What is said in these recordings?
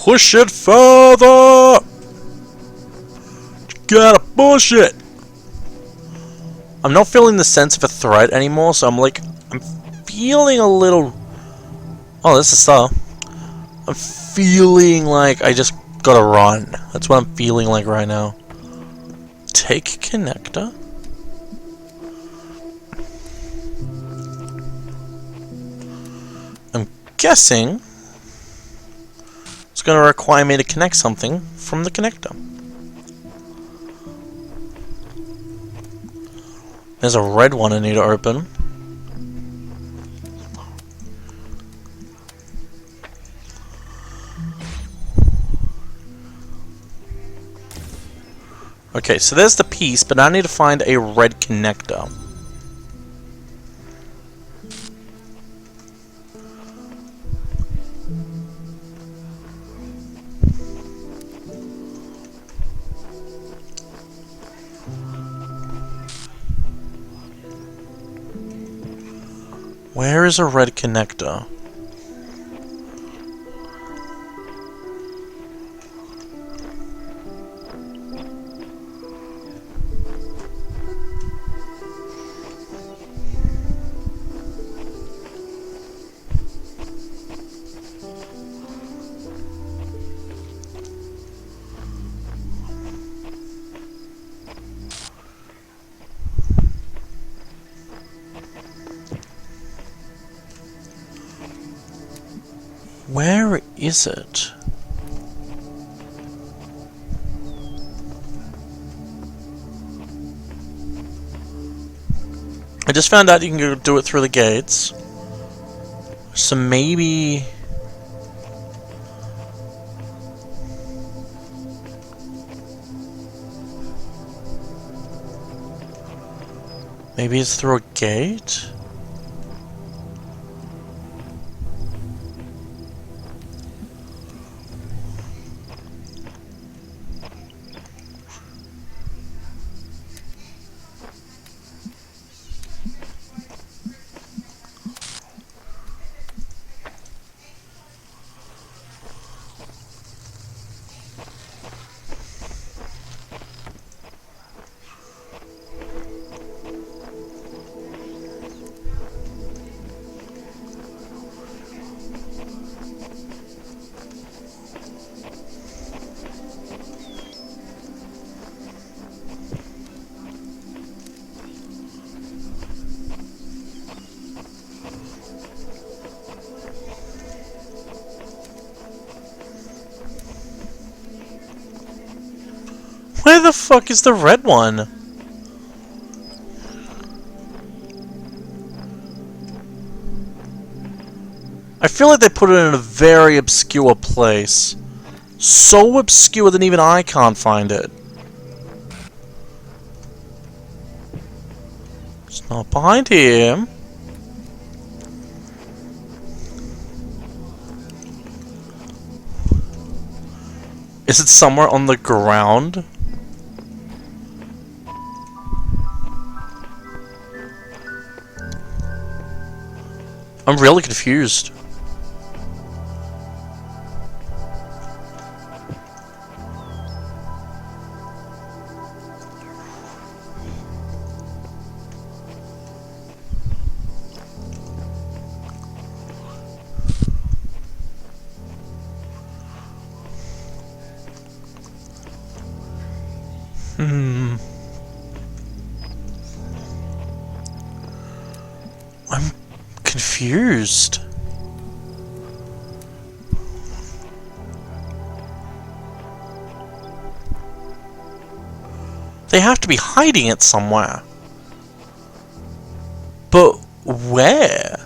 push it further! You gotta push it! I'm not feeling the sense of a threat anymore, so I'm feeling a little... Oh, this is a star. I'm feeling like I just gotta run. That's what I'm feeling like right now. Take connector? I'm guessing it's gonna require me to connect something from the connector. There's a red one I need to open. Okay, so there's the piece, but I need to find a red connector. Where is a red connector? Where is it? I just found out you can go do it through the gates. So maybe... Maybe it's through a gate? Where the fuck is the red one? I feel like they put it in a very obscure place. So obscure that even I can't find it. It's not behind here. Is it somewhere on the ground? I'm really confused. I'm confused. They have to be hiding it somewhere. But where?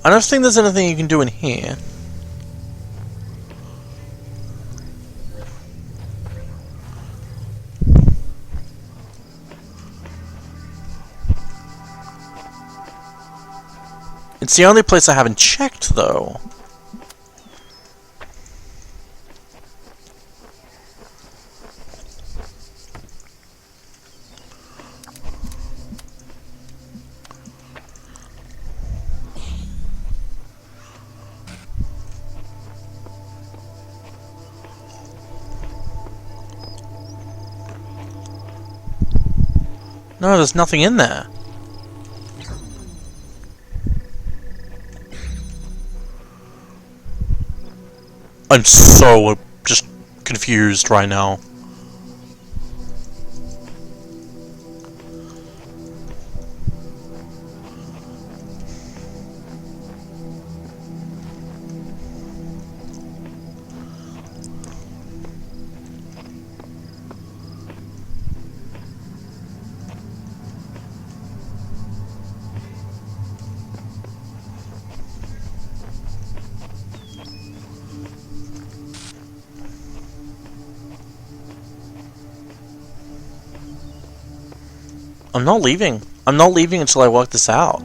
I don't think there's anything you can do in here. It's the only place I haven't checked, though. No, there's nothing in there. I'm so just confused right now. I'm not leaving. I'm not leaving until I work this out.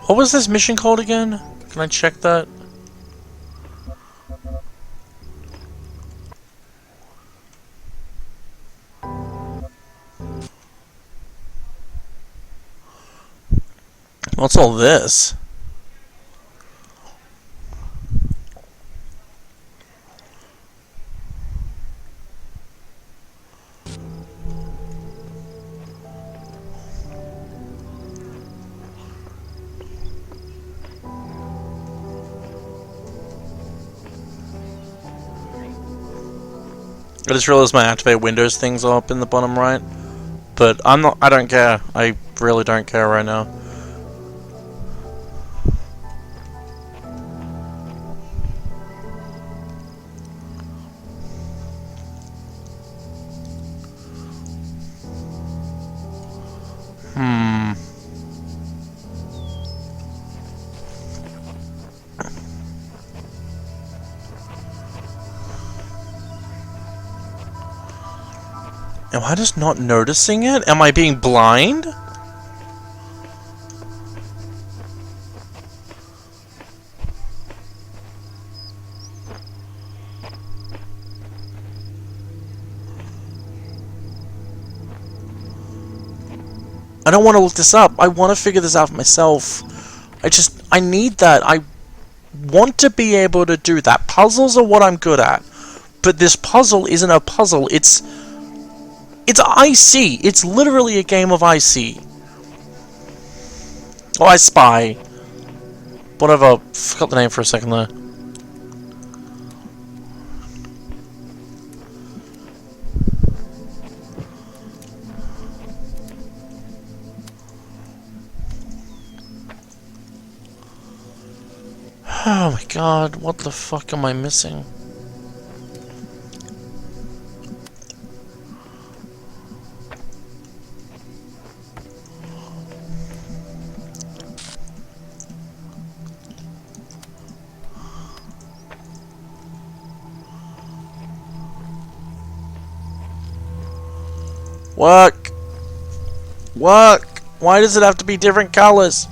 What was this mission called again? Can I check that? What's all this? I just realized my activate Windows things are up in the bottom right. But I don't care. I really don't care right now. Am I just not noticing it? Am I being blind? I don't want to look this up. I want to figure this out for myself. I need that. I want to be able to do that. Puzzles are what I'm good at. But this puzzle isn't a puzzle. It's IC. It's literally a game of IC. Oh, I Spy. Whatever. Forgot the name for a second there. Oh my god, what the fuck am I missing? Work! Work! Why does it have to be different colors?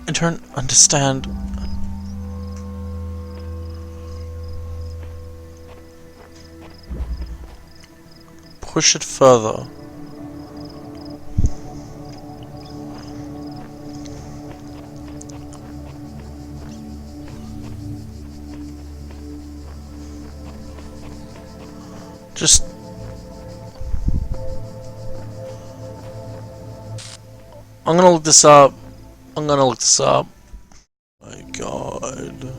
I don't understand. Push it further. Just... I'm gonna look this up. I'm gonna look this up. My god.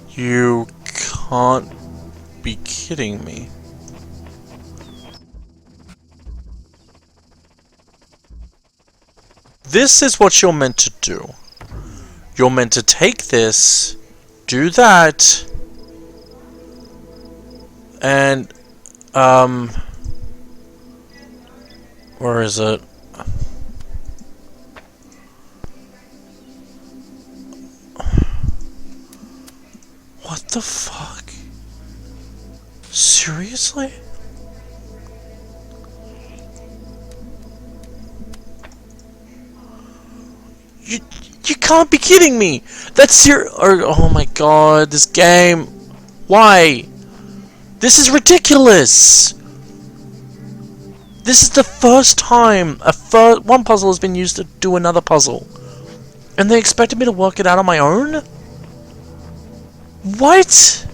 You can't be kidding me. This is what you're meant to do. You're meant to take this, do that, and, where is it? What the fuck? Seriously? You can't be kidding me! That's your... oh my god, this game... Why? This is ridiculous! This is the first time one puzzle has been used to do another puzzle. And they expected me to work it out on my own? What?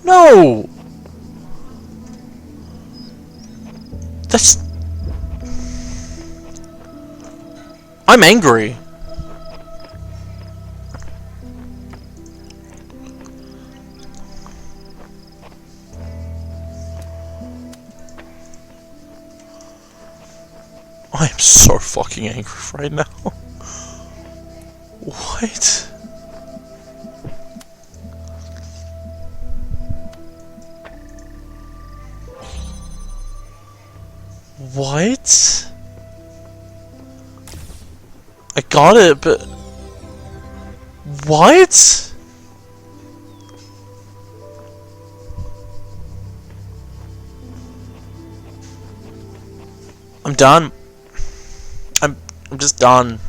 No! That's... I'm angry. I am so fucking angry right now. What? What? I got it, but... What? I'm done. I'm just done.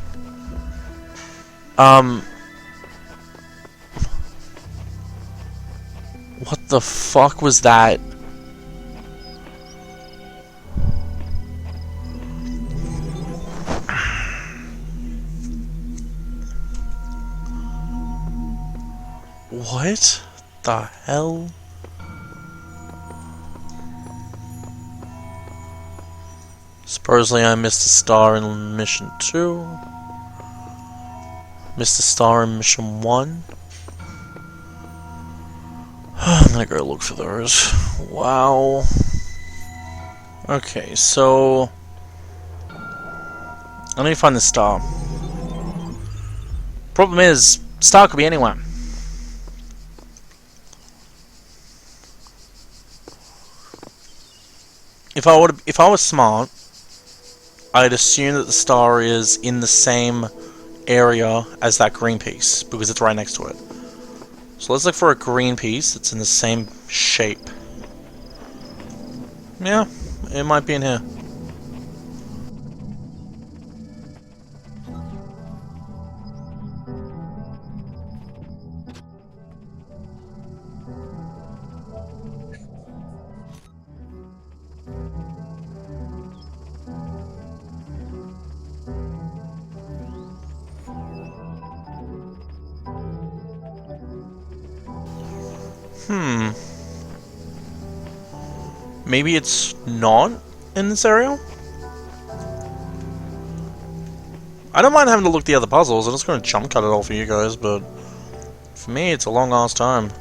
What the fuck was that? What the hell? Supposedly I missed a star in mission 2. Missed a star in mission 1. I'm gonna go look for those. Wow. Okay, so... I need to find the star. Problem is, star could be anywhere. If I was smart, I'd assume that the star is in the same area as that green piece, because it's right next to it. So let's look for a green piece that's in the same shape. Yeah, it might be in here. Maybe it's not in this area? I don't mind having to look the other puzzles, I'm just going to jump cut it all for you guys, but for me it's a long ass time.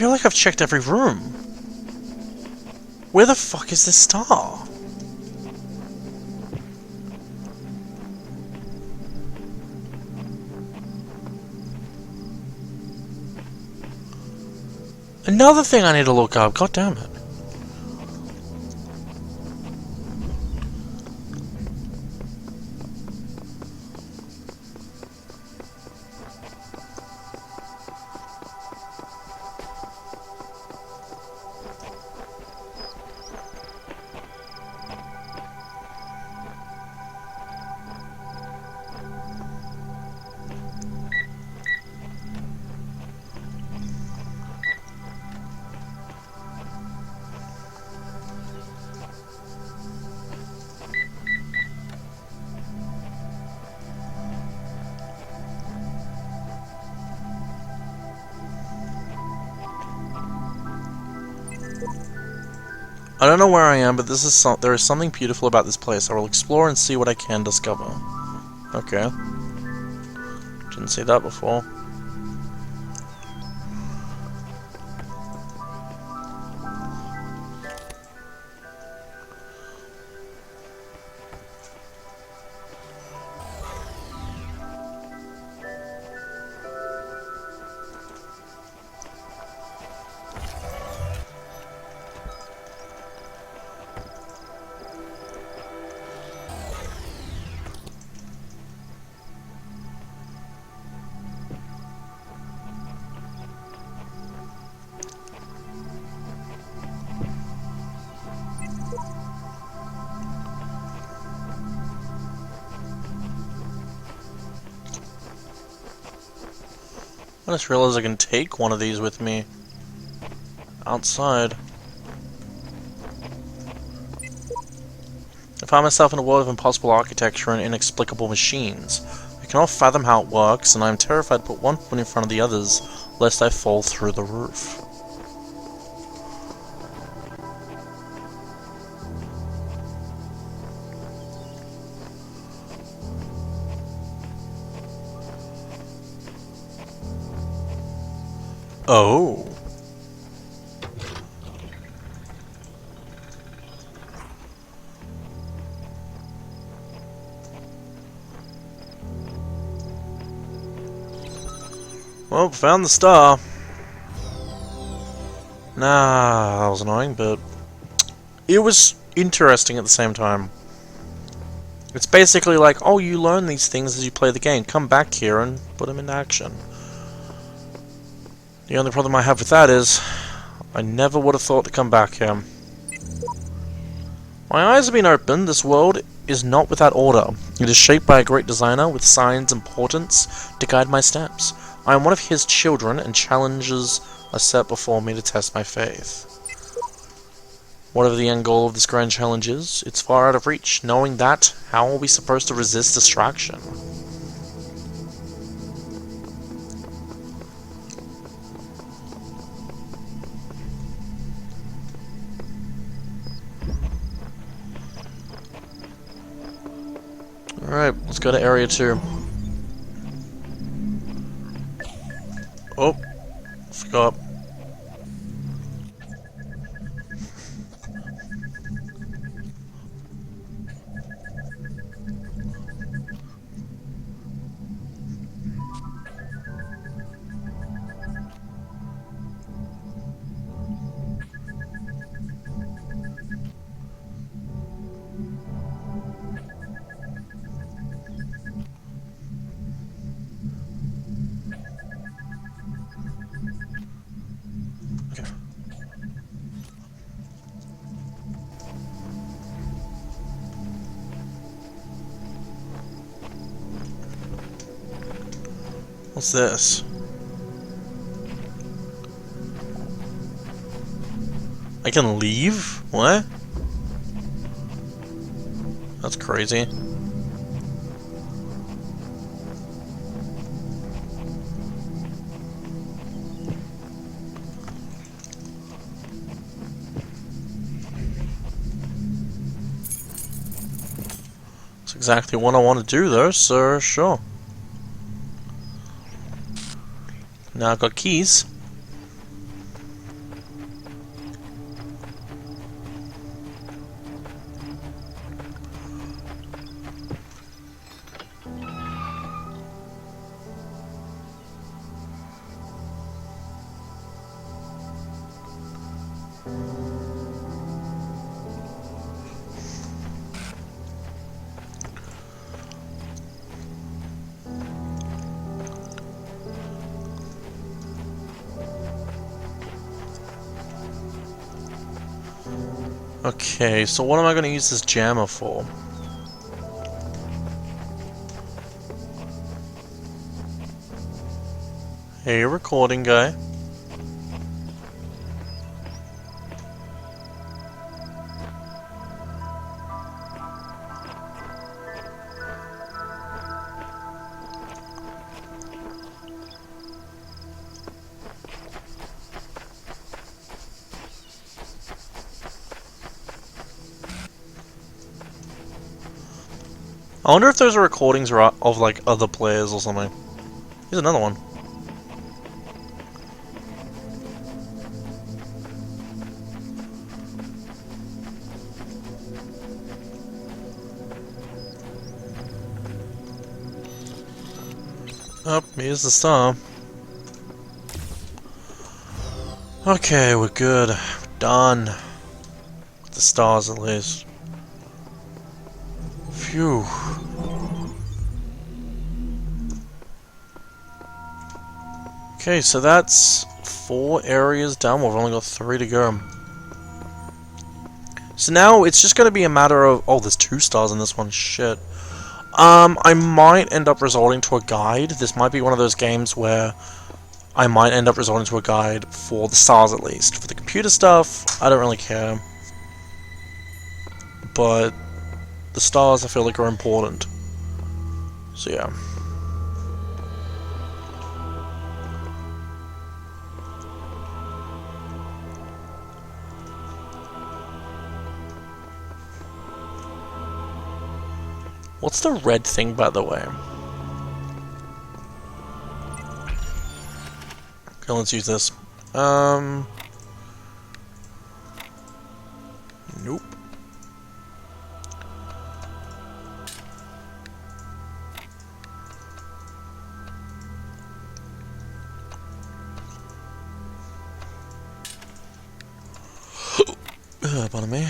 feel like I've checked every room. Where the fuck is this star? Another thing I need to look up, god damn it. I don't know where I am, but there is something beautiful about this place. I will explore and see what I can discover. Okay. Didn't see that before. I just realized I can take one of these with me outside. I find myself in a world of impossible architecture and inexplicable machines. I cannot fathom how it works, and I am terrified to put one foot in front of the others, lest I fall through the roof. Oh. Well, found the star. Nah, that was annoying, but it was interesting at the same time. It's basically like, oh, you learn these things as you play the game. Come back here and put them into action. The only problem I have with that is, I never would have thought to come back here. My eyes have been opened. This world is not without order. It is shaped by a great designer with signs and portents to guide my steps. I am one of his children, and challenges are set before me to test my faith. Whatever the end goal of this grand challenge is, it's far out of reach. Knowing that, how are we supposed to resist distraction? Alright, let's go to area 2. Oh, forgot. What's this? I can leave? What? That's crazy. That's exactly what I want to do though, so sure. Now I've got keys. Okay, so what am I going to use this jammer for? Hey, recording guy. I wonder if those are recordings of like other players or something. Here's another one. Oh, here's the star. Okay, we're good. We're done. With the stars at least. Phew. Okay, so that's 4 areas done. We've only got 3 to go. So now it's just going to be a matter of... Oh, there's 2 stars in this one. Shit. I might end up resorting to a guide. This might be one of those games where I might end up resorting to a guide for the stars at least. For the computer stuff, I don't really care. But the stars I feel like are important. So yeah. What's the red thing, by the way? Okay, let's use this. Nope. Pardon me.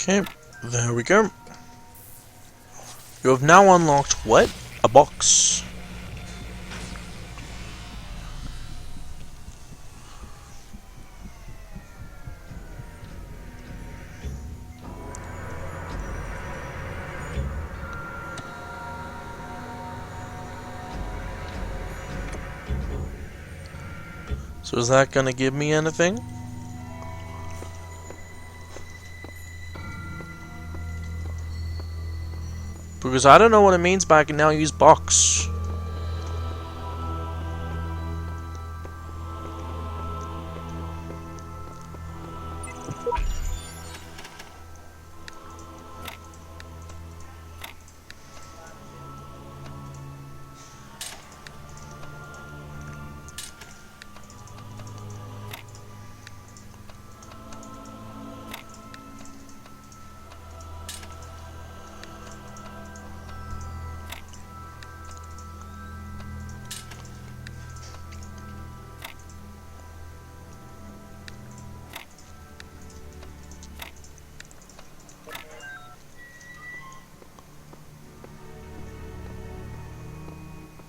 Okay, there we go. You have now unlocked what? A box. So is that gonna give me anything? Because I don't know what it means, but I can now use box.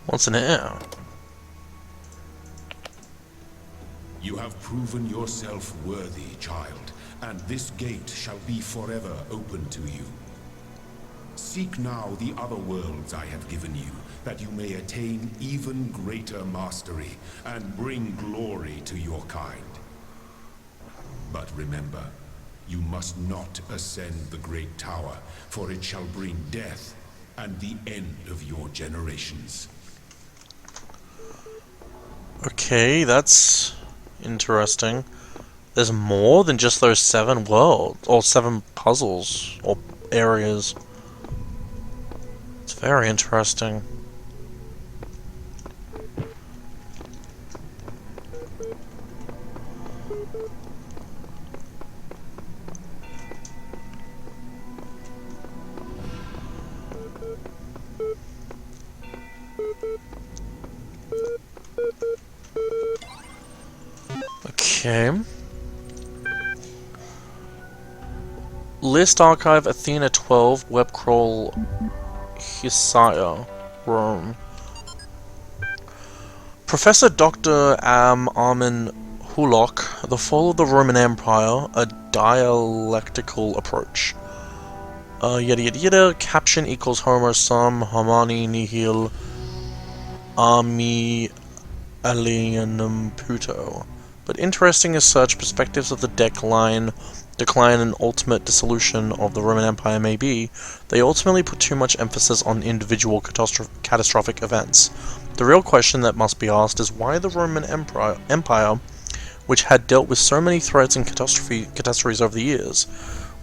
What's in here? You have proven yourself worthy, child, and this gate shall be forever open to you. Seek now the other worlds I have given you, that you may attain even greater mastery and bring glory to your kind. But remember, you must not ascend the great tower, for it shall bring death and the end of your generations. Okay, that's interesting. There's more than just those 7 worlds, or 7 puzzles, or areas. It's Very interesting. Okay. List archive Athena 12 web crawl Hisaya Rome. Professor Dr. Armin Hulock, The Fall of the Roman Empire, a dialectical approach. Yada yada yada, caption equals Homer sum harmoni nihil armi alienum puto. But interesting as such perspectives of the decline and ultimate dissolution of the Roman Empire may be, they ultimately put too much emphasis on individual catastrophic events. The real question that must be asked is why the Roman Empire, which had dealt with so many threats and catastrophes over the years,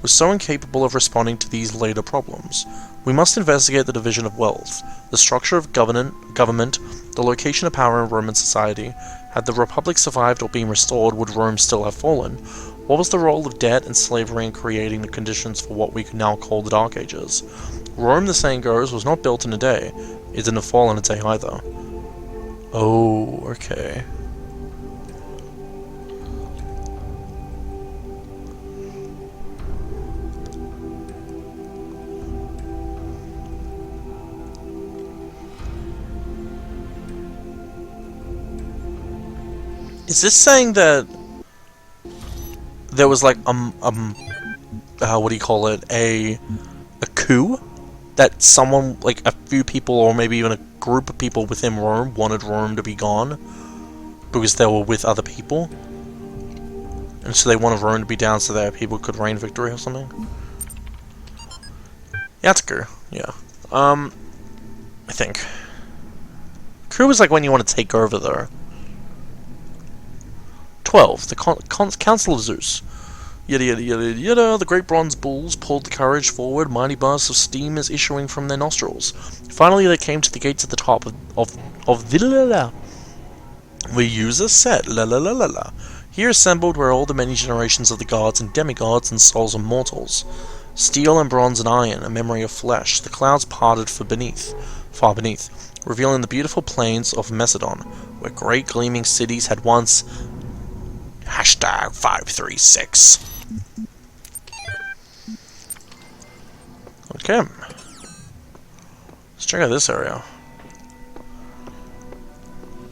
was so incapable of responding to these later problems. We must investigate the division of wealth, the structure of government, the location of power in Roman society. Had the Republic survived or been restored, would Rome still have fallen? What was the role of debt and slavery in creating the conditions for what we can now call the Dark Ages? Rome, the saying goes, was not built in a day. It didn't fall in a day either. Oh, okay. Is this saying that there was like what do you call it, a coup? That someone, like a few people or maybe even a group of people within Rome wanted Rome to be gone because they were with other people? And so they wanted Rome to be down so that people could reign victory or something? Yeah, it's a coup, yeah. I think. Coup is like when you want to take over though. 12. The Council of Zeus. Yada yada yada yada. The great bronze bulls pulled the courage forward. Mighty bursts of steam is issuing from their nostrils. Finally, they came to the gates at the top of the la la. We use a set la la la la la. Here assembled were all the many generations of the gods and demigods and souls of mortals. Steel and bronze and iron, a memory of flesh. The clouds parted far beneath, revealing the beautiful plains of Macedon, where great gleaming cities had once. Hashtag 536. Okay. Let's check out this area.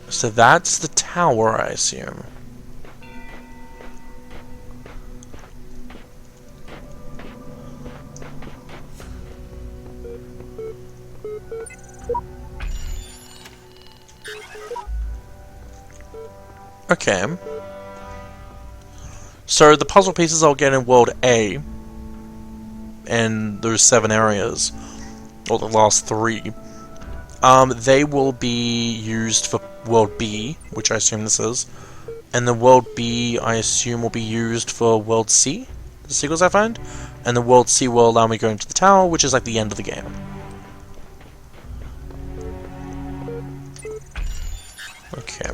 So that's the tower, I assume. Okay. So the puzzle pieces I'll get in World A, and there's 7 areas, or the last 3, they will be used for World B, which I assume this is, and the World B, I assume, will be used for World C, the sequels I find, and the World C will allow me going to the tower, which is like the end of the game. Okay.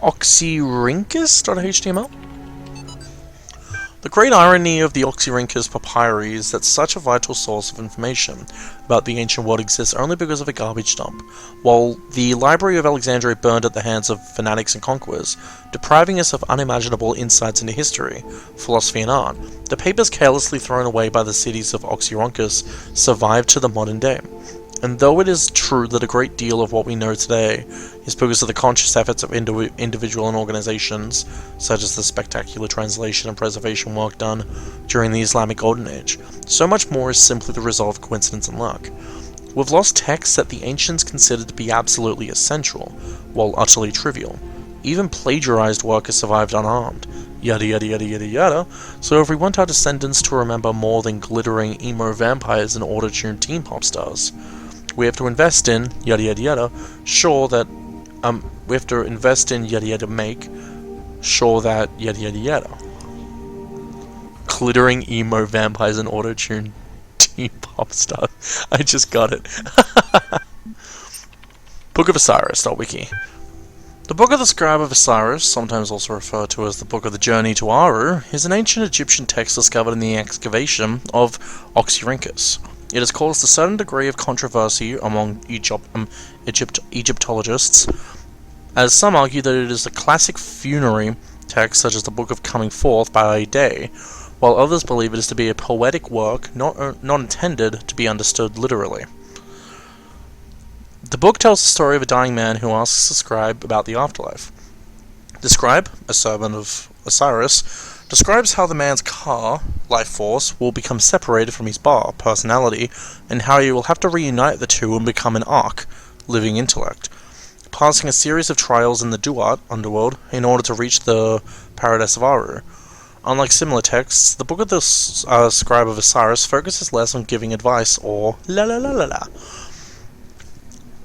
Oxyrhynchus.html. The great irony of the Oxyrhynchus papyri is that such a vital source of information about the ancient world exists only because of a garbage dump, while the Library of Alexandria burned at the hands of fanatics and conquerors, depriving us of unimaginable insights into history, philosophy and art. The papers carelessly thrown away by the cities of Oxyrhynchus survived to the modern day. And though it is true that a great deal of what we know today is because of the conscious efforts of individual and organizations, such as the spectacular translation and preservation work done during the Islamic Golden Age, so much more is simply the result of coincidence and luck. We've lost texts that the ancients considered to be absolutely essential, while utterly trivial. Even plagiarized work has survived unharmed. Yada yada yada yada yada. So if we want our descendants to remember more than glittering emo vampires and auto-tuned teen pop stars, we have to invest in yada yada yada. Sure that we have to invest in yada yada make sure that yada yada yada. Glittering emo vampires and auto-tune teen pop star. I just got it. Book of Osiris.wiki. The Book of the Scribe of Osiris, sometimes also referred to as the Book of the Journey to Aru, is an ancient Egyptian text discovered in the excavation of Oxyrhynchus. It has caused a certain degree of controversy among Egyptologists, as some argue that it is a classic funerary text such as the Book of Coming Forth by Day, while others believe it is to be a poetic work not intended to be understood literally. The book tells the story of a dying man who asks the scribe about the afterlife. The scribe, a servant of Osiris, describes how the man's ka, life force, will become separated from his ba, personality, and how he will have to reunite the two and become an ark, living intellect, passing a series of trials in the Duat, underworld, in order to reach the paradise of Aru. Unlike similar texts, the Book of the Scribe of Osiris focuses less on giving advice or la la la la la.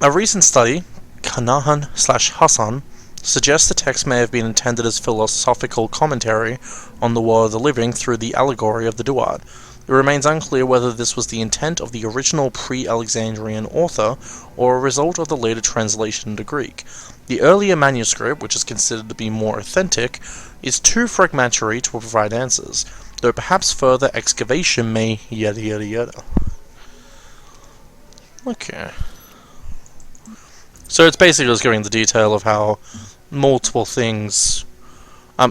A recent study, Kanahan/Hassan, suggests the text may have been intended as philosophical commentary on the world of the living through the allegory of the Duat. It remains unclear whether this was the intent of the original pre-Alexandrian author or a result of the later translation into Greek. The earlier manuscript, which is considered to be more authentic, is too fragmentary to provide answers, though perhaps further excavation may yada yada yada. Okay. So it's basically just giving the detail of how multiple things,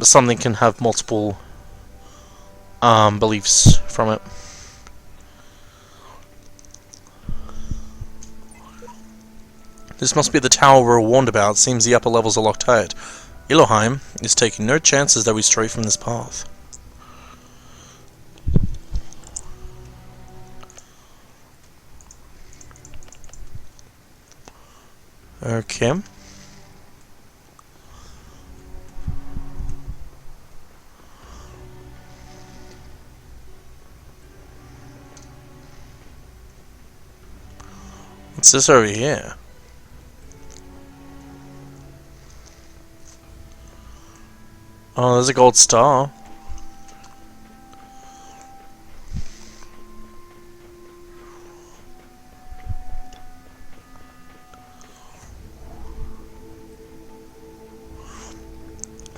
something can have multiple beliefs from it. This must be the tower we're warned about. Seems the upper levels are locked tight. Elohim is taking no chances that we stray from this path. Okay. What's this over here? Oh, there's a gold star.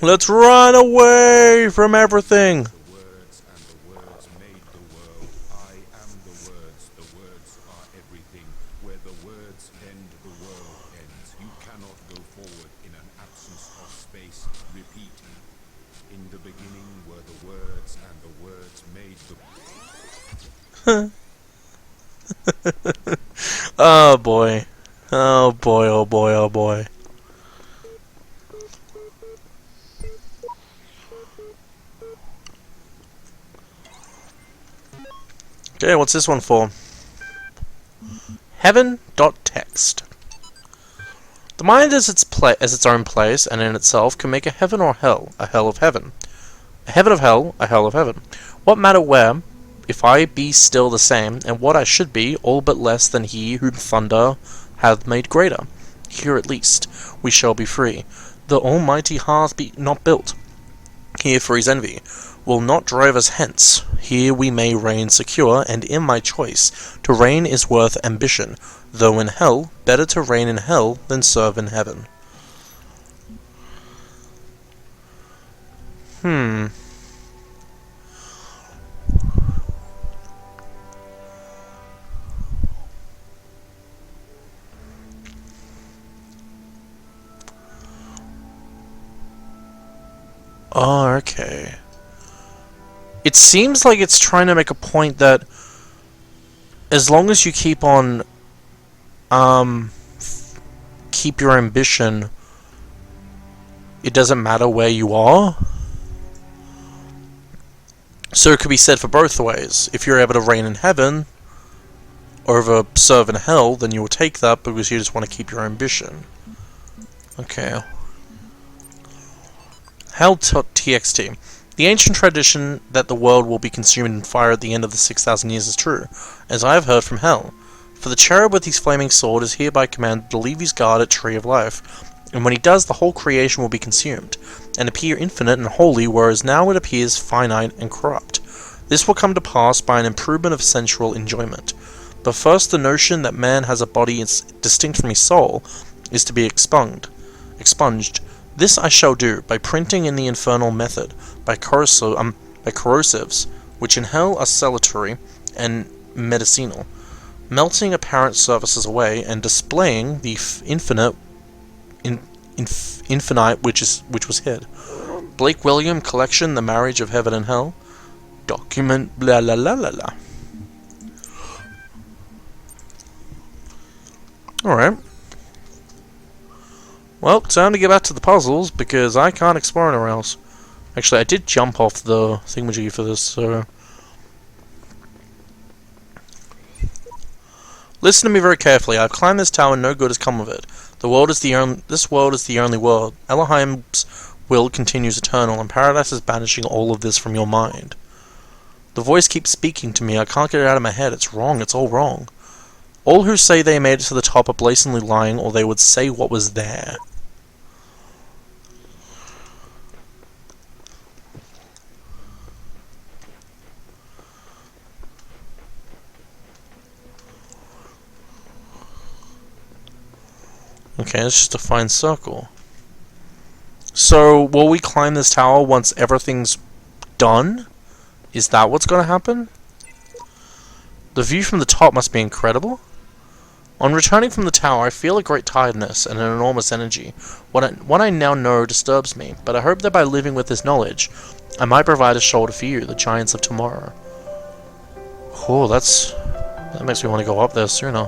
Let's run away from everything! The words and the words made the world. I am the words are everything. Where the words end, the world ends. You cannot go forward in an absence of space. Repeat. In the beginning were the words, and the words made the... Oh boy. Oh boy, oh boy, oh boy. Okay, what's this one for? Heaven.text. The mind as its own place and in itself can make a heaven or hell, a hell of heaven. A heaven of hell, a hell of heaven. What matter where, if I be still the same, and what I should be, all but less than he whom thunder hath made greater? Here at least we shall be free. The Almighty hath be not built. Here for his envy will not drive us hence. Here we may reign secure, and in my choice, to reign is worth ambition, though in hell, better to reign in hell than serve in heaven. Oh, okay. It seems like it's trying to make a point that as long as you keep on, keep your ambition, it doesn't matter where you are. So it could be said for both ways. If you're able to reign in heaven, or ever serve in hell, then you will take that because you just want to keep your ambition. Okay. Hell.txt. The ancient tradition that the world will be consumed in fire at the end of the 6,000 years is true, as I have heard from hell. For the cherub with his flaming sword is hereby commanded to leave his guard at Tree of Life, and when he does, the whole creation will be consumed, and appear infinite and holy, whereas now it appears finite and corrupt. This will come to pass by an improvement of sensual enjoyment. But first, the notion that man has a body distinct from his soul is to be expunged. This I shall do by printing in the infernal method, by corrosives, which in hell are salutary and medicinal, melting apparent surfaces away and displaying the infinite which was hid. Blake William collection, The Marriage of Heaven and Hell. Document blah la la la la. Alright. Well, time to get back to the puzzles, because I can't explore anywhere else. Actually, I did jump off the thingamajiggy for this, so... Listen to me very carefully. I've climbed this tower and no good has come of it. This world is the only world. Elohim's will continues eternal, and paradise is banishing all of this from your mind. The voice keeps speaking to me. I can't get it out of my head. It's wrong. It's all wrong. All who say they made it to the top are blatantly lying, or they would say what was there. Okay, it's just a fine circle. So, will we climb this tower once everything's done? Is that what's going to happen? The view from the top must be incredible. On returning from the tower, I feel a great tiredness and an enormous energy. What I now know disturbs me, but I hope that by living with this knowledge, I might provide a shoulder for you, the giants of tomorrow. Oh, that makes me want to go up there sooner.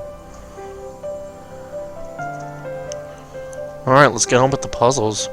Alright, let's get on with the puzzles.